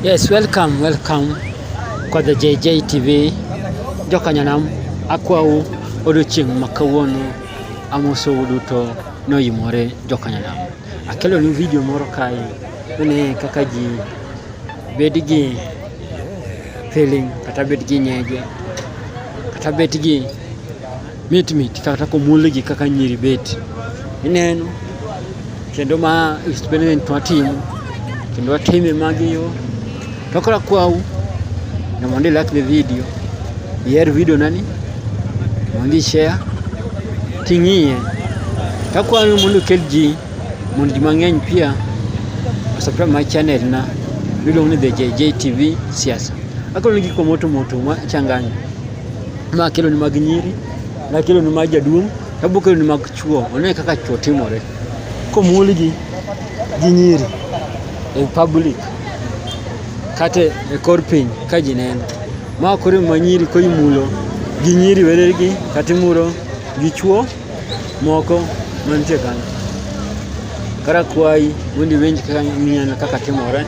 Yes, welcome kwa the JJ TV. Jokanyanam akwau odiochieng' makawuono amoso uduto noyimore jokanyanam. Akelo ni video moro kae ne kaka ji bedgi feeling kata bedgi nyege kata bedgi mit kata komulgi kaka nyiri bet. Ineno kendo ma experiment twatimo kendo watime magiyo tokora kwau na mondi like the video video nani mondi share tingie takwa mondo kelji mondi mang'eny pia subscribe my channel na bilong ni the JJ TV siasa akolo ni giko moto ma changanya ma kelo ni mag nyiri na kelo ni mag jaduong' tabuko ni mag chuo one kaka chuo timore komulgi gi nyiri e public kate e kor piny ka ji neno ma kore manyiri ko imulo gi nyiri weregi kata muro gi chuo moko mantie kanyo kara kwai mondi winj kaka ng'iyana kaka timore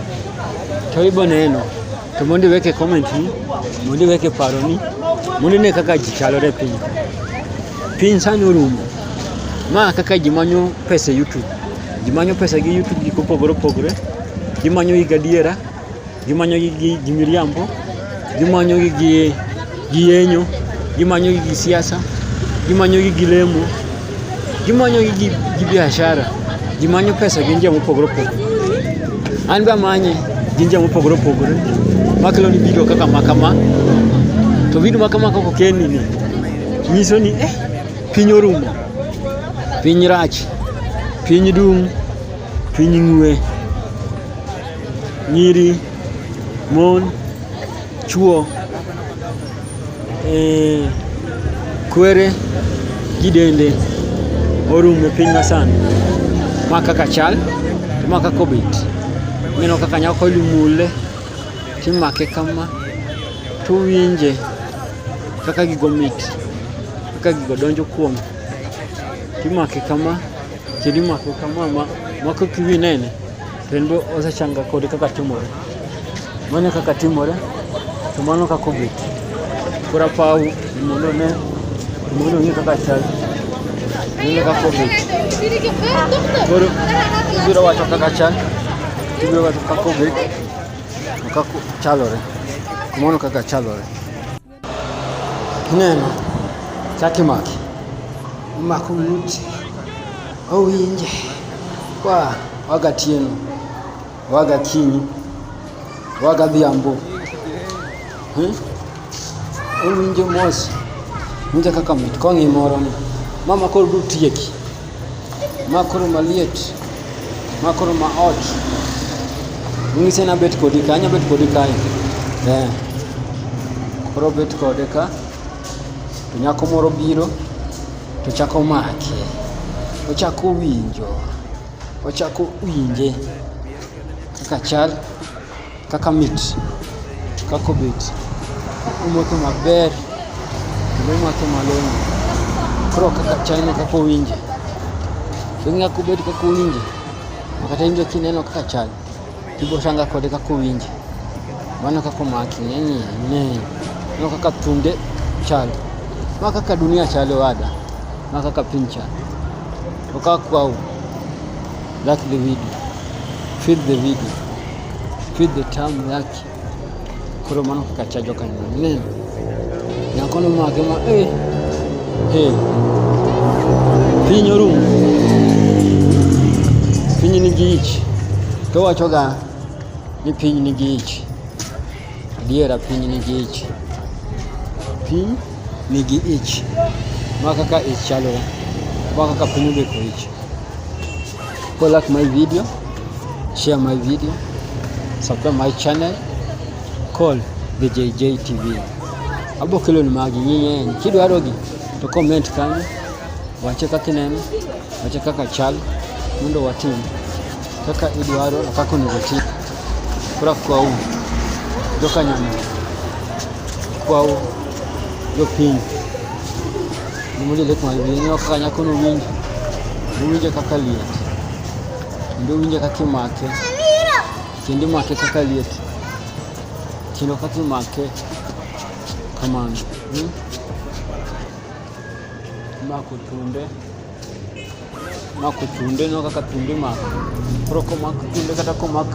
to ibo neno to mondi weke comment ni mondi weke paro ni mondi ne kaka ji chalore piny sani orumo ma kaka ji manyo pesa YouTube ji manyo pesa gi YouTube gi kopogore ji manyo gi gadiera ji manyo gi miriambo ji manyo gi yenyo ji manyo gi siasa ji manyo gi lemo ji manyo gi biashara ji manyo pesa gi njia mopogore an ba manye gi njia mopogore makelo ni video kaka makama to video makama koko keni ni nyiso ni piny orumo piny rach piny dum piny ng'we nyiri mon chuo kwere gidende orumo piny masani ma kaka chal ma kaka obet mino kaka nyako limule timake kama to winje kaka gigo mit kaka gigo donjo kuom timake kama kidimake kama mako kiwi nene kendo osechanga kode kaka timore mane kaka timore to mano kaka obet kora pau mondo ngi kaka chal nile kaka obet koro biro wacho kaka chal biro wacho kaka obet kaka chalore mono kaka chalore neno chaki maki mako muti owinje kwa waga tieno waga kinyi waga dhiambo owinje mos winje kaka mit kongi moro ni mama koro du tieki makoro maliet makoro ma ot ngise na bet kodi kanya bet kodi kai koro bet kode ka to nyako moro biro to chako make ochako winje kaka chal kaka mit kaka obet umoko maber kendo umako malong'o koro kaka chal kaka owinje king'a kubet kaka owinje kata injo kineno kaka chal tibo shanga kode kaka owinje mano kaka maki ne no kaka tunde chal ma kaka dunia chalo wada ma kaka piny chal kaka kwau like the video feed the video feed the time yake koro mano kaka chajo kanyo nene nyakono mage ma piny orumo piny nigi ich to wachoga ni piny nigi ich adiera piny nigi ich piny nigi ich ma kaka ich chalore ma kaka piny obeko ich. If you like my video, share my video, subscribe my channel, call the JJ TV. Abokelo ni magi nyinyi kidwaro gi to comment kanyo wache kaka neno wache kaka chal mondo watim kaka idwaro kaka onego kura kwau jokanyama kwau jopiny nimuli lek ma video kaka nyako no winje kaka liet ndo winje kaka make kendo make kaka liet kino kaki make kamano mako tunde no kaka tunde mako pro komak tunde kata komak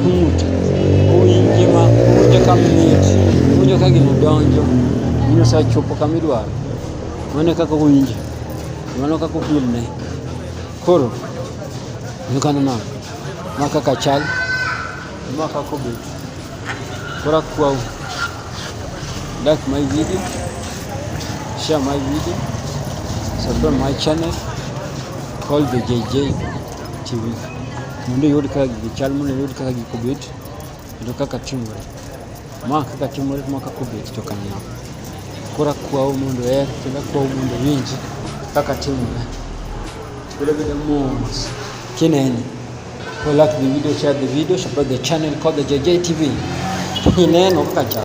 ng'ute owinje ma owinjo kamit owinjo ka gino donjo gino sa chopo kamidwaro mane kaka owinje mano kaka ofilne koro nukanana ma kaka chal ma kaka obet koro akwau like my video, share my video, subscribe my channel called the JJ TV. Munde yodi kaka gichal, munde yodi kaka gikobet, ito kaka timore. Ma kaka timore ma kaka obet to kanina. Kora kwao mundu kila kwao mundu winji kaka timore. Bila mos kineni. Like the video, share the video, subscribe the channel called the JJ TV. Kineno kaka